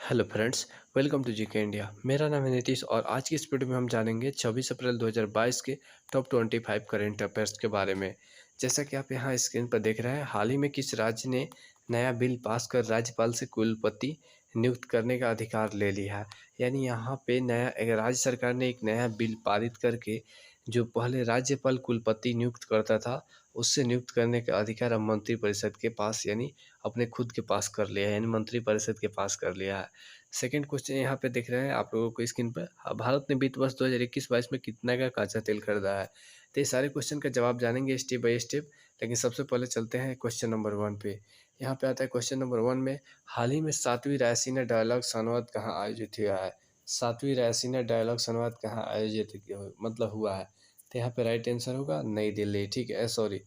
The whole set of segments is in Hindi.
Hello friends, welcome to GK India. मेरा नाम है नीतीश और आज की इस वीडियो में हम जानेंगे 26 अप्रैल 2022 के टॉप 25 करेंट अफेयर्स के बारे में। जैसा कि आप यहाँ स्क्रीन पर देख रहे हैं, हाल ही में किस राज्य ने नया बिल पास कर राज्यपाल से कुलपति नियुक्त करने का अधिकार ले लिया है। यानी यहाँ पे नया एक राज्य सरकार ने एक नया बिल पारित करके जो पहले राज्यपाल कुलपति नियुक्त करता था, उससे नियुक्त करने का अधिकार अब मंत्रिपरिषद के पास यानी अपने खुद के पास कर लिया है, यानी मंत्रिपरिषद के पास कर लिया है। सेकंड क्वेश्चन यहाँ पे दिख रहा है आप लोगों को स्क्रीन पर। भारत ने वित्त वर्ष 2021-22 में कितना का कच्चा तेल खरीदा है। तो ये सारे क्वेश्चन का जवाब जानेंगे स्टेप बाय स्टेप, लेकिन सबसे पहले चलते हैं क्वेश्चन नंबर 1 पे। यहाँ पे आता है क्वेश्चन नंबर 1 में, हाल ही में 7वीं रायसीना डायलॉग संवाद कहाँ आयोजित हुआ है। 7वीं रायसीना डायलॉग संवाद कहाँ आयोजित मतलब हुआ है। तो यहाँ पे राइट आंसर होगा नई दिल्ली। ठीक है, सॉरी,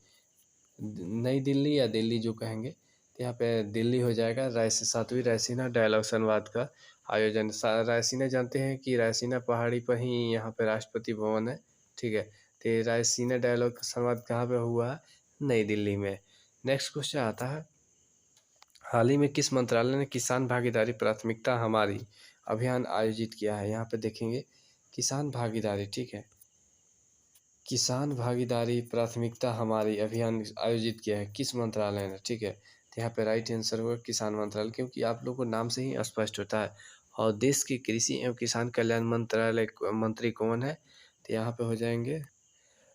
नई दिल्ली या दिल्ली जो कहेंगे, तो यहाँ पे दिल्ली हो जाएगा। 7वीं रायसीना डायलॉग संवाद का आयोजन रायसीना जानते हैं कि रायसीना पहाड़ी पर ही यहाँ पे राष्ट्रपति भवन है। ठीक है, तो ये रायसीना डायलॉग संवाद कहाँ पे हुआ है, नई दिल्ली में। नेक्स्ट क्वेश्चन आता है, हाल ही में किस मंत्रालय ने किसान भागीदारी प्राथमिकता हमारी अभियान आयोजित किया है। यहाँ पे देखेंगे किसान भागीदारी, ठीक है, किसान भागीदारी प्राथमिकता हमारी अभियान आयोजित किया है किस मंत्रालय ने। ठीक है, तो यहाँ पे राइट आंसर होगा किसान मंत्रालय, क्योंकि आप लोगों को नाम से ही स्पष्ट होता है। और देश के कृषि एवं किसान कल्याण मंत्रालय मंत्री कौन है, तो यहाँ पे हो जाएंगे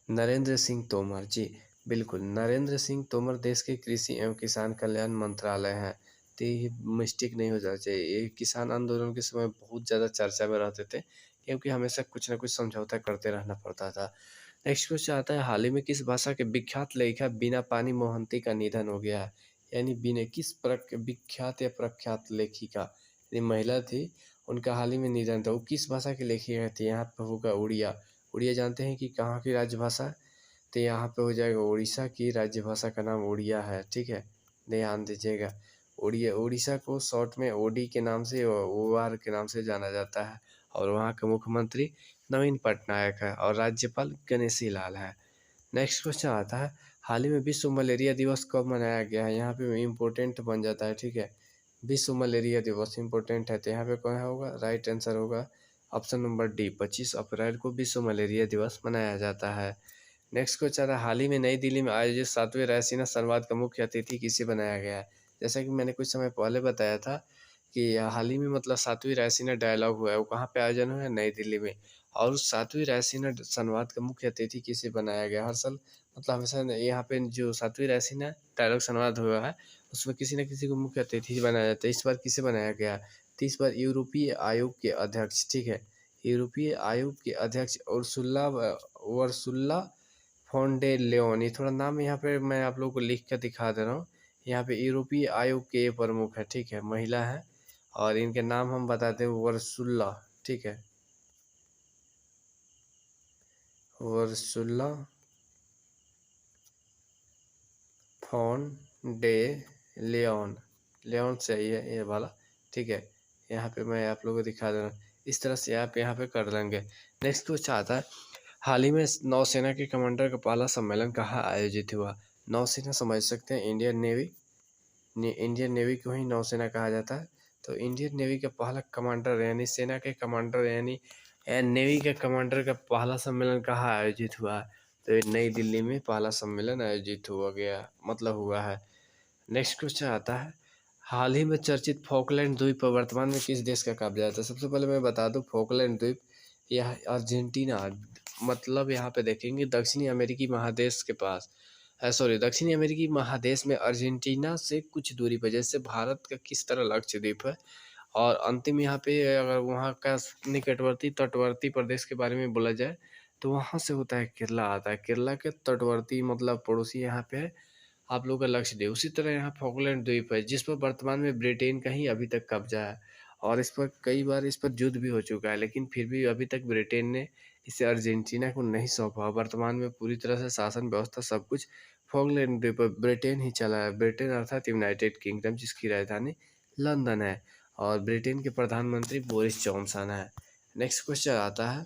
नरेंद्र सिंह तोमर जी। बिल्कुल, नरेंद्र सिंह तोमर देश के कृषि एवं किसान कल्याण मंत्रालय हैं। तो ये मिस्टेक नहीं हो जाना चाहिए। ये किसान आंदोलन के समय बहुत ज़्यादा चर्चा में रहते थे, क्योंकि हमेशा कुछ ना कुछ समझौता करते रहना पड़ता था। नेक्स्ट क्वेश्चन आता है, हाल ही में किस भाषा के विख्यात लेखिका बीना पानी मोहंती का निधन हो गया है। यानी बीने किस विख्यात या प्रख्यात लेखिका, यानी महिला थी, उनका हाल ही में निधन था। वो किस भाषा की लेखिका थी, यहाँ पर होगा उड़िया। उड़िया जानते हैं कि कहाँ की राजभाषा, तो यहाँ पे हो जाएगा उड़ीसा की राजभाषा का नाम उड़िया है। ठीक है, ध्यान दीजिएगा। उड़िया उड़ीसा को शॉर्ट में ओडी के नाम से, ओआर के नाम से जाना जाता है। और वहाँ का मुख्यमंत्री नवीन पटनायक है और राज्यपाल गणेशी लाल है। नेक्स्ट क्वेश्चन आता है, हाल ही में विश्व मलेरिया दिवस कब मनाया गया है। यहाँ पे इम्पोर्टेंट बन जाता है। ठीक है, विश्व मलेरिया दिवस इम्पोर्टेंट है, तो यहाँ पे कौन होगा, राइट आंसर होगा ऑप्शन नंबर डी, 25 अप्रैल को विश्व मलेरिया दिवस मनाया जाता है। नेक्स्ट क्वेश्चन है, हाल ही में नई दिल्ली में आयोजित 7वें रायसीना संवाद का मुख्य अतिथि किसे बनाया गया है। जैसा कि मैंने कुछ समय पहले बताया था कि हाल ही में मतलब 7वीं रायसीना डायलॉग हुआ है, वो कहाँ पे आयोजन हुआ है, नई दिल्ली में। और उस 7वीं रायसीना संवाद का मुख्य अतिथि किसे बनाया गया। हर साल मतलब हमेशा यहाँ पे जो 7वीं रायसीना डायलॉग संवाद हुआ है, उसमें किसी न किसी को मुख्य अतिथि बनाया जाता है। इस बार किसे बनाया गया, तो इस बार यूरोपीय आयोग के अध्यक्ष, ठीक है, यूरोपीय आयोग के अध्यक्ष उर्सुला फॉन डे लेओन, ये थोड़ा नाम यहाँ पे मैं आप लोगों को लिख कर दिखा दे रहा हूँ। यहाँ पे यूरोपीय आयोग के ये प्रमुख है, ठीक है, महिला है। और इनके नाम हम बताते हैं, उर्सुला, ठीक है, Ursula von day Leone, Leone सही है ये वाला। ठीक है, यहाँ पे मैं आप लोगों को दिखा दे रहा हूँ। इस तरह से आप यहाँ पे कर लेंगे। नेक्स्ट क्वेश्चन आता है, हाल ही में नौसेना के कमांडर का पहला सम्मेलन कहाँ आयोजित हुआ। नौसेना समझ सकते हैं इंडियन नेवी, इंडियन नेवी को ही नौसेना कहा जाता है। तो इंडियन नेवी का पहला कमांडर यानी सेना के कमांडर यानी नेवी के कमांडर का पहला सम्मेलन कहाँ आयोजित हुआ है। तो नई दिल्ली में पहला सम्मेलन आयोजित हुआ है। नेक्स्ट क्वेश्चन आता है, हाल ही में चर्चित फॉकलैंड द्वीप पर वर्तमान में किस देश का कब्जा है। तो सबसे पहले मैं बता दूं, फॉकलैंड द्वीप यह अर्जेंटीना, मतलब यहाँ पे देखेंगे दक्षिणी अमेरिकी महादेश के पास, सॉरी, दक्षिणी अमेरिकी महादेश में अर्जेंटीना से कुछ दूरी पर, जैसे भारत का किस तरह लक्षद्वीप है। और अंतिम यहाँ पे अगर वहाँ का निकटवर्ती तटवर्ती प्रदेश के बारे में बोला जाए, तो वहाँ से होता है केरला आता है। केरला के तटवर्ती मतलब पड़ोसी यहाँ पे है आप लोग का लक्षद्वीप। उसी तरह यहाँ फॉकलैंड द्वीप है, जिस पर वर्तमान में ब्रिटेन का ही अभी तक कब्जा है। और इस पर कई बार इस पर युद्ध भी हो चुका है, लेकिन फिर भी अभी तक ब्रिटेन ने इसे अर्जेंटीना को नहीं सौंपा। वर्तमान में पूरी तरह से शासन व्यवस्था सब कुछ फॉकलैंड द्वीप पर ब्रिटेन ही चला है। ब्रिटेन अर्थात यूनाइटेड किंगडम, जिसकी राजधानी लंदन है और ब्रिटेन के प्रधानमंत्री बोरिस जॉनसन है। नेक्स्ट क्वेश्चन आता है,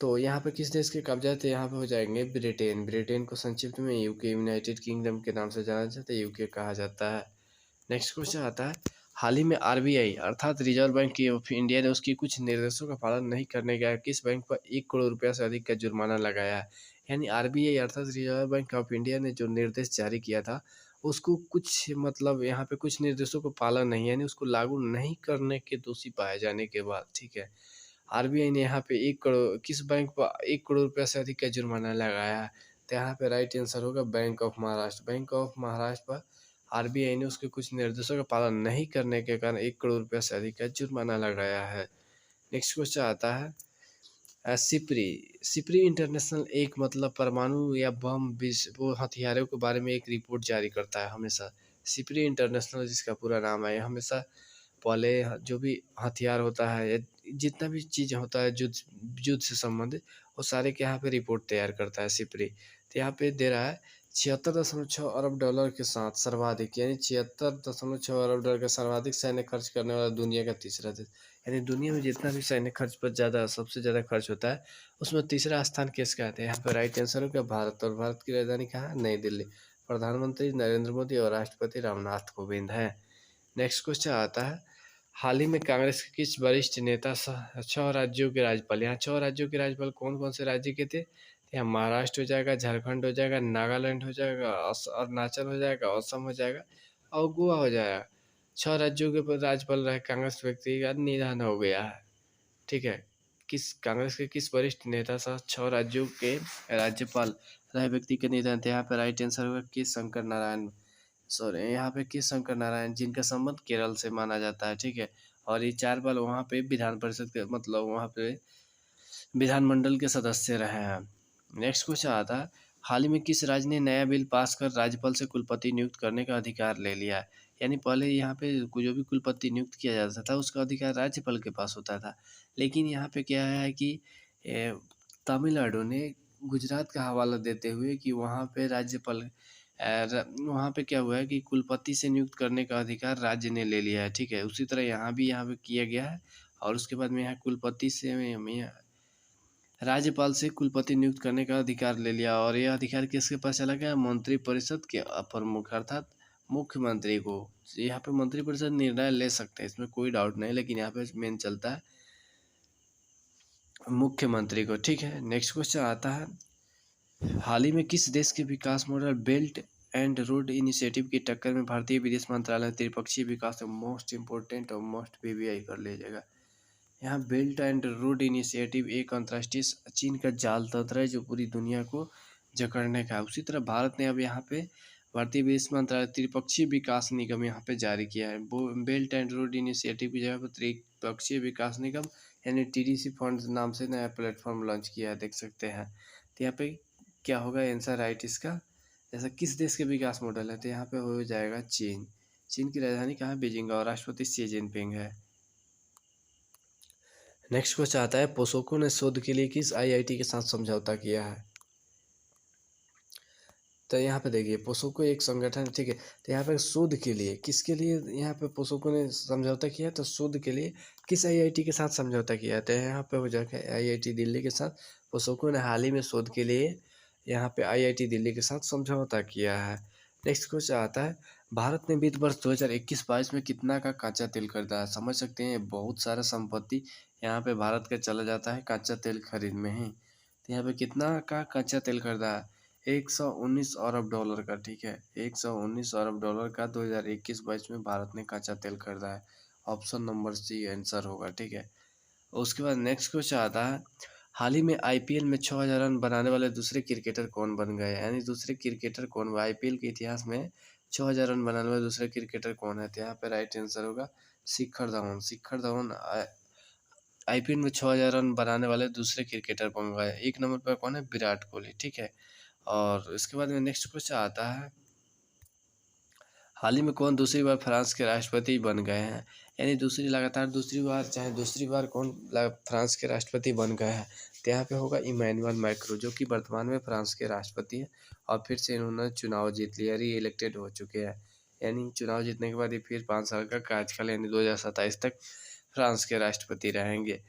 तो यहाँ पे किस देश के कब्जा थे, यहाँ पे हो जाएंगे ब्रिटेन। ब्रिटेन को संक्षिप्त में यूके, यूनाइटेड किंगडम के नाम से जाना जाता है, यूके कहा जाता है। नेक्स्ट क्वेश्चन आता है, हाल ही में आरबीआई अर्थात रिजर्व बैंक ऑफ इंडिया ने उसकी कुछ निर्देशों का पालन नहीं करने का किस बैंक पर 1 करोड़ रुपया से अधिक का जुर्माना लगाया है। यानी आरबीआई अर्थात रिजर्व बैंक ऑफ इंडिया ने जो निर्देश जारी किया था, उसको कुछ मतलब यहाँ पे कुछ निर्देशों को पालन नहीं, यानी उसको लागू नहीं करने के दोषी पाए जाने के बाद, ठीक है, आरबीआई ने यहाँ पे 1 करोड़ किस बैंक पर 1 करोड़ रुपया से अधिक का जुर्माना लगाया है। तो यहाँ पे राइट आंसर होगा bank of Maharashtra. Bank of Maharashtra पर आरबीआई ने उसके कुछ निर्देशों का पालन नहीं करने के कारण 1 करोड़ रुपया से अधिक का जुर्माना लगाया है। नेक्स्ट क्वेश्चन आता है सिपरी। सिपरी इंटरनेशनल एक मतलब परमाणु या बम वो हथियारों के बारे में एक रिपोर्ट जारी करता है हमेशा। सिपरी इंटरनेशनल जिसका पूरा नाम है, हमेशा पहले जो भी हथियार होता है या जितना भी चीज़ होता है युद्ध युद्ध से संबंधित, वो सारे के यहाँ पे रिपोर्ट तैयार करता है सिपरी। तो यहाँ पे दे रहा है 76.6 अरब डॉलर के साथ सर्वाधिक, यानी 76.6 अरब डॉलर का सर्वाधिक सैन्य खर्च करने वाला दुनिया का तीसरा देश। यानी दुनिया में जितना भी सैन्य खर्च पर ज़्यादा सबसे ज़्यादा खर्च होता है, उसमें तीसरा स्थान किसका आता है। यहाँ पर राइट आंसर होगा भारत। और भारत की राजधानी कहाँ है? नई दिल्ली। प्रधानमंत्री नरेंद्र मोदी और राष्ट्रपति रामनाथ कोविंद हैं। नेक्स्ट क्वेश्चन आता है हाल ही में कांग्रेस के किस वरिष्ठ नेता 6 राज्यों के राज्यपाल, यहाँ 6 राज्यों के राज्यपाल कौन कौन से राज्य के थे? यहाँ महाराष्ट्र हो जाएगा, झारखंड हो जाएगा, नागालैंड हो जाएगा, अरुणाचल हो जाएगा, असम हो जाएगा और गोवा हो जाएगा। 6 राज्यों के राज्यपाल रहे कांग्रेस व्यक्ति का निधन हो गया है, ठीक है। किस कांग्रेस के किस वरिष्ठ नेता सह 6 राज्यों के राज्यपाल रहे व्यक्ति के निधन थे? यहाँ पे राइट आंसर होगा के शंकर नारायण। सॉरी, यहाँ पे के शंकर नारायण, जिनका संबंध केरल से माना जाता है, ठीक है। और ये 4 बार वहाँ पे विधान परिषद के मतलब वहाँ पे विधानमंडल के सदस्य रहे हैं। नेक्स्ट क्वेश्चन आता है हाल ही में किस राज्य ने नया बिल पास कर राज्यपाल से कुलपति नियुक्त करने का अधिकार ले लिया है? यानी पहले यहाँ पे जो भी कुलपति नियुक्त किया जाता था उसका अधिकार राज्यपाल के पास होता था, लेकिन यहाँ पे क्या है कि तमिलनाडु ने गुजरात का हवाला देते हुए कि वहाँ पे राज्यपाल वहाँ पे क्या हुआ है कि कुलपति से नियुक्त करने का अधिकार राज्य ने ले लिया है, ठीक है। उसी तरह यहाँ भी यहाँ पे किया गया है और उसके बाद में यहाँ कुलपति से राज्यपाल से कुलपति नियुक्त करने का अधिकार ले लिया और यह अधिकार किसके पास चला गया? मंत्रिपरिषद के प्रमुख अर्थात मुख्यमंत्री को। यहाँ पे मंत्रिपरिषद निर्णय ले सकते हैं, इसमें कोई डाउट नहीं, लेकिन यहाँ पे मेन चलता है मुख्यमंत्री को, ठीक है। नेक्स्ट क्वेश्चन आता है हाल ही में किस देश के विकास model belt and road initiative की टक्कर में भारतीय विदेश मंत्रालय त्रिपक्षीय विकास मोस्ट इम्पोर्टेंट और मोस्ट पीबीआई कर लीजिएगा। यहाँ बेल्ट एंड रोड इनिशिएटिव एक अंतर्राष्ट्रीय चीन का जाल तंत्र है जो पूरी दुनिया को जकड़ने का है। उसी तरह भारत ने अब यहाँ पे भारतीय विदेश मंत्रालय त्रिपक्षीय विकास निगम यहाँ पे जारी किया है। वो बेल्ट एंड रोड इनिशिएटिव की जगह पर त्रिपक्षीय विकास निगम यानी टीडीसी फंड नाम से नया प्लेटफॉर्म लॉन्च किया है, देख सकते हैं। तो यहाँ पे क्या होगा आंसर राइट इसका? जैसा किस देश के विकास मॉडल है, तो यहाँ पे हो जाएगा चीन। चीन की राजधानी कहाँ है? बीजिंग और राष्ट्रपति शी जिनपिंग है। नेक्स्ट क्वेश्चन आता है पोसोको ने शोध के लिए किस आईआईटी के साथ समझौता किया है? तो यहाँ पे देखिए पोसोको एक संगठन, ठीक है। तो यहाँ पे शोध के लिए किसके लिए यहाँ पे पोसोको ने समझौता किया? तो शोध के लिए किस आईआईटी के साथ समझौता किया? तो यहाँ पे हो जाएगा आईआईटी दिल्ली के साथ। पोसोको ने हाल ही में शोध के लिए यहाँ पे आईआईटी दिल्ली के साथ समझौता किया है। नेक्स्ट क्वेश्चन आता है भारत ने वित्त वर्ष 2021-22 में कितना का कच्चा तेल खरीदा है? समझ सकते हैं बहुत सारा संपत्ति यहाँ पे भारत का चला जाता है कच्चा तेल खरीद में ही। तो यहाँ पे कितना का कच्चा तेल खरीदा है? 119 अरब डॉलर का, ठीक है। 119 अरब डॉलर का 2021-22 में भारत ने कच्चा तेल खरीदा है। ऑप्शन नंबर सी आंसर होगा, ठीक है। उसके बाद नेक्स्ट क्वेश्चन आता है हाल ही में आईपीएल में 6000 रन बनाने वाले दूसरे क्रिकेटर कौन बन गए? यानी दूसरे क्रिकेटर कौन हुआ आईपीएल के इतिहास में 6000 रन बनाने वाले दूसरे क्रिकेटर कौन है? तो यहाँ पे राइट आंसर होगा शिखर धवन। शिखर धवन आईपीएल में 6000 रन बनाने वाले दूसरे क्रिकेटर बन गए। 1 नंबर पर कौन है? विराट कोहली, ठीक है। और इसके बाद में नेक्स्ट क्वेश्चन आता है हाल ही में कौन दूसरी बार फ्रांस के राष्ट्रपति बन गए हैं? यानी दूसरी बार कौन फ्रांस के राष्ट्रपति बन गए हैं? तो यहाँ पे होगा इमैनुअल मैक्रों, जो कि वर्तमान में फ्रांस के राष्ट्रपति हैं और फिर से इन्होंने चुनाव जीत लिया, री इलेक्टेड हो चुके हैं। यानी चुनाव जीतने के बाद ये फिर 5 साल का कार्यकाल यानी 2027 तक फ्रांस के राष्ट्रपति रहेंगे।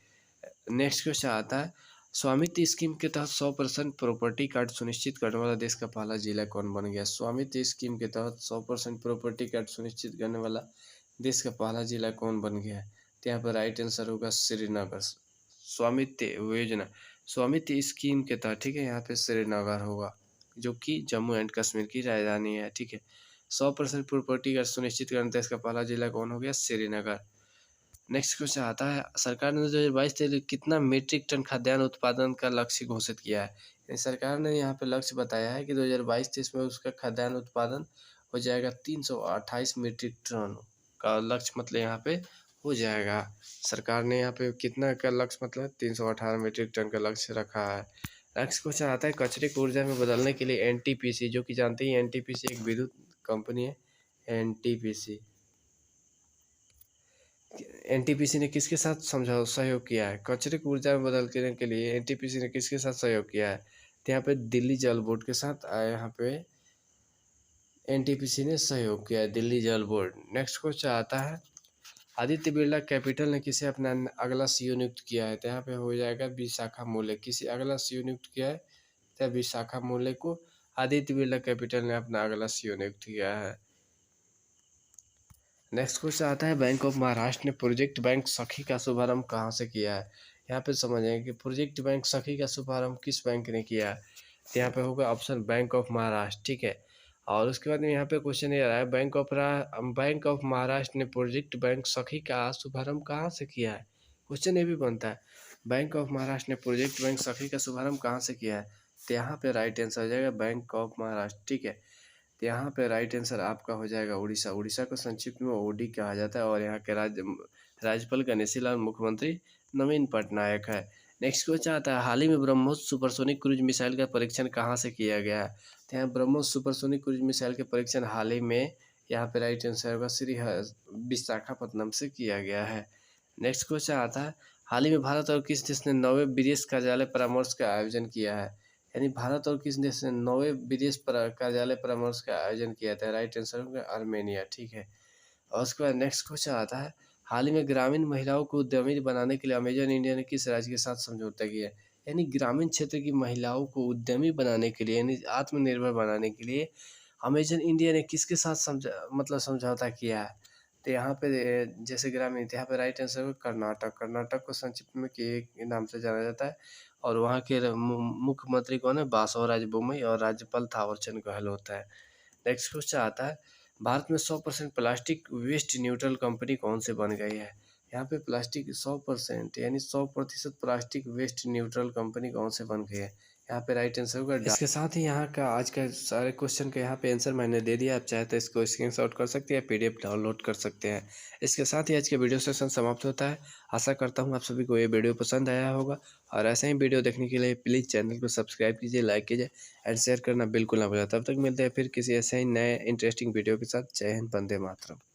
नेक्स्ट क्वेश्चन आता है स्वामित्व स्कीम के तहत 100% प्रॉपर्टी कार्ड सुनिश्चित करने वाला देश का पहला जिला कौन बन गया? स्वामित्व स्कीम के तहत 100% प्रॉपर्टी कार्ड सुनिश्चित करने वाला देश का पहला जिला कौन बन गया है? तो यहाँ पर राइट आंसर होगा श्रीनगर। स्वामित्व योजना, स्वामित्व स्कीम के तहत, ठीक है, यहाँ पे श्रीनगर होगा, जो कि जम्मू एंड कश्मीर की राजधानी है, ठीक है। 100% प्रॉपर्टी का सुनिश्चितकरण देश का पहला जिला कौन हो गया? श्रीनगर। नेक्स्ट क्वेश्चन आता है, सरकार ने 2022 तक कितना मीट्रिक टन खाद्यान्न उत्पादन का लक्ष्य घोषित किया है? यानी सरकार ने यहाँ पे लक्ष्य बताया है कि 2022-23 में उसका खाद्यान्न उत्पादन हो जाएगा 328 मीट्रिक टन का लक्ष्य, मतलब यहाँ पे हो जाएगा। सरकार ने यहाँ पे कितना का लक्ष्य, मतलब 318 मीट्रिक टन का लक्ष्य रखा है। नेक्स्ट क्वेश्चन आता है, कचरे को ऊर्जा में बदलने के लिए एनटीपीसी, जो कि जानते हैं एनटीपीसी एक विद्युत कंपनी है, एनटीपीसी, एनटीपीसी ने किसके साथ समझौता सहयोग किया है? कचरे को ऊर्जा में बदलने के लिए एनटीपीसी ने किसके साथ सहयोग किया है? तो यहाँ पे दिल्ली जल बोर्ड के साथ यहाँ पे एनटीपीसी ने सहयोग किया है, दिल्ली जल बोर्ड। नेक्स्ट क्वेश्चन आता है, आदित्य बिरला कैपिटल ने किसे अपना अगला सीईओ नियुक्त किया है? तो यहाँ पे हो जाएगा विशाखा मूल्य। किसी अगला सीईओ नियुक्त किया है? तो विशाखा मूल्य को आदित्य बिरला कैपिटल ने अपना अगला सीईओ नियुक्त किया है। नेक्स्ट क्वेश्चन आता है, बैंक ऑफ महाराष्ट्र ने प्रोजेक्ट बैंक सखी का शुभारंभ कहाँ से किया है? यहाँ पे समझेंगे कि प्रोजेक्ट बैंक सखी का शुभारंभ किस बैंक ने किया है? तो यहाँ पे होगा ऑप्शन बैंक ऑफ महाराष्ट्र, ठीक है। और उसके बाद में यहाँ पे क्वेश्चन ये आ रहा है, बैंक ऑफ महाराष्ट्र ने प्रोजेक्ट बैंक सखी का शुभारंभ कहाँ से किया है? क्वेश्चन ये भी बनता है, बैंक ऑफ महाराष्ट्र ने प्रोजेक्ट बैंक सखी का शुभारंभ कहाँ से किया है? तो यहाँ पे राइट आंसर हो जाएगा बैंक ऑफ महाराष्ट्र, ठीक है। तो यहाँ पे राइट आंसर आपका हो जाएगा उड़ीसा। उड़ीसा को संक्षिप्त में ओडी कहा जाता है और यहाँ के राज्यपाल गणेशी लाल, मुख्यमंत्री नवीन पटनायक है। नेक्स्ट क्वेश्चन आता है, हाल ही में ब्रह्मोस सुपरसोनिक क्रूज मिसाइल का परीक्षण कहाँ से किया गया है? तो यहाँ ब्रह्मोस सुपरसोनिक क्रूज मिसाइल के परीक्षण हाल ही में, यहाँ पे राइट आंसर होगा विशाखापट्टनम से किया गया है। नेक्स्ट क्वेश्चन आता है, हाल ही में भारत और किस देश ने 9वें विदेश कार्यालय परामर्श का आयोजन किया है? यानी भारत और किस देश ने 9वें विदेश कार्यालय परामर्श का आयोजन किया था? राइट आंसर होगा आर्मेनिया, ठीक है। और उसके बाद नेक्स्ट क्वेश्चन आता है, हाल ही में ग्रामीण महिलाओं को उद्यमी बनाने के लिए अमेजन इंडिया ने किस राज्य के साथ समझौता किया है? यानी ग्रामीण क्षेत्र की महिलाओं को उद्यमी बनाने के लिए, यानी आत्मनिर्भर बनाने के लिए अमेजन इंडिया ने किसके साथ समझौता किया है? तो यहाँ पे जैसे ग्रामीण, यहाँ पे राइट आंसर होगा कर्नाटक। कर्नाटक को संक्षिप्त में के नाम से जाना जाता है और वहाँ के मुख्यमंत्री कौन है? बसवराज बोम्मई और राज्यपाल थावरचंद गहलोत है। नेक्स्ट क्वेश्चन आता है, भारत में 100% प्लास्टिक वेस्ट न्यूट्रल कंपनी कौन से बन गई है? यहाँ पे प्लास्टिक 100% यानी 100% प्लास्टिक वेस्ट न्यूट्रल कंपनी कौन से बन गई है? यहाँ पे राइट आंसर होगा। इसके साथ ही यहाँ का आज का सारे क्वेश्चन का यहाँ पे आंसर मैंने दे दिया। आप चाहे तो इसको स्क्रीनशॉट कर सकते हैं, पीडीएफ डाउनलोड कर सकते हैं। इसके साथ ही आज का वीडियो सेशन समाप्त होता है। आशा करता हूँ आप सभी को ये वीडियो पसंद आया होगा और ऐसे ही वीडियो देखने के लिए प्लीज़ चैनल को सब्सक्राइब कीजिए, लाइक कीजिए एंड शेयर करना बिल्कुल ना भूलें। तब तक मिलते हैं फिर किसी ऐसे ही नए इंटरेस्टिंग वीडियो के साथ। जय हिंद, वंदे मातरम।